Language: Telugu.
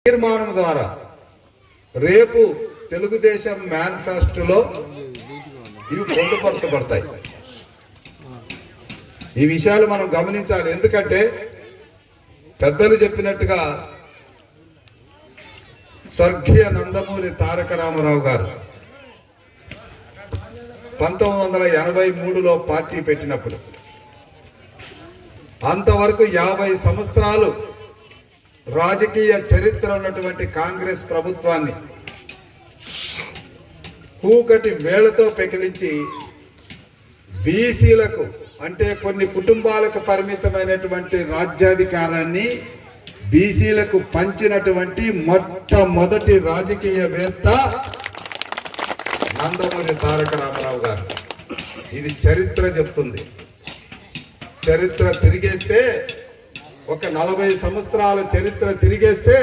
తీర్మానం ద్వారా రేపు తెలుగుదేశం మేనిఫెస్టోలో ఇవి పొందుపరచబడతాయి. ఈ విషయాలు మనం గమనించాలి. ఎందుకంటే పెద్దలు చెప్పినట్టుగా స్వర్గీయ నందమూరి తారక రామారావు గారు 1983లో పార్టీ పెట్టినప్పుడు అంతవరకు 50 సంవత్సరాలు రాజకీయ చరిత్ర ఉన్నటువంటి కాంగ్రెస్ ప్రభుత్వాన్ని కూకటి వేళతో పెకిలించి బీసీలకు అంటే కొన్ని కుటుంబాలకు పరిమితమైనటువంటి రాజ్యాధికారాన్ని బీసీలకు పంచినటువంటి మొట్టమొదటి రాజకీయవేత్త నందమూరి తారక రామారావు గారు. ఇది చరిత్ర చెప్తుంది. చరిత్ర తిరిగేస్తే ఒక 40 సంవత్సరాల చరిత్ర తిరిగేస్తే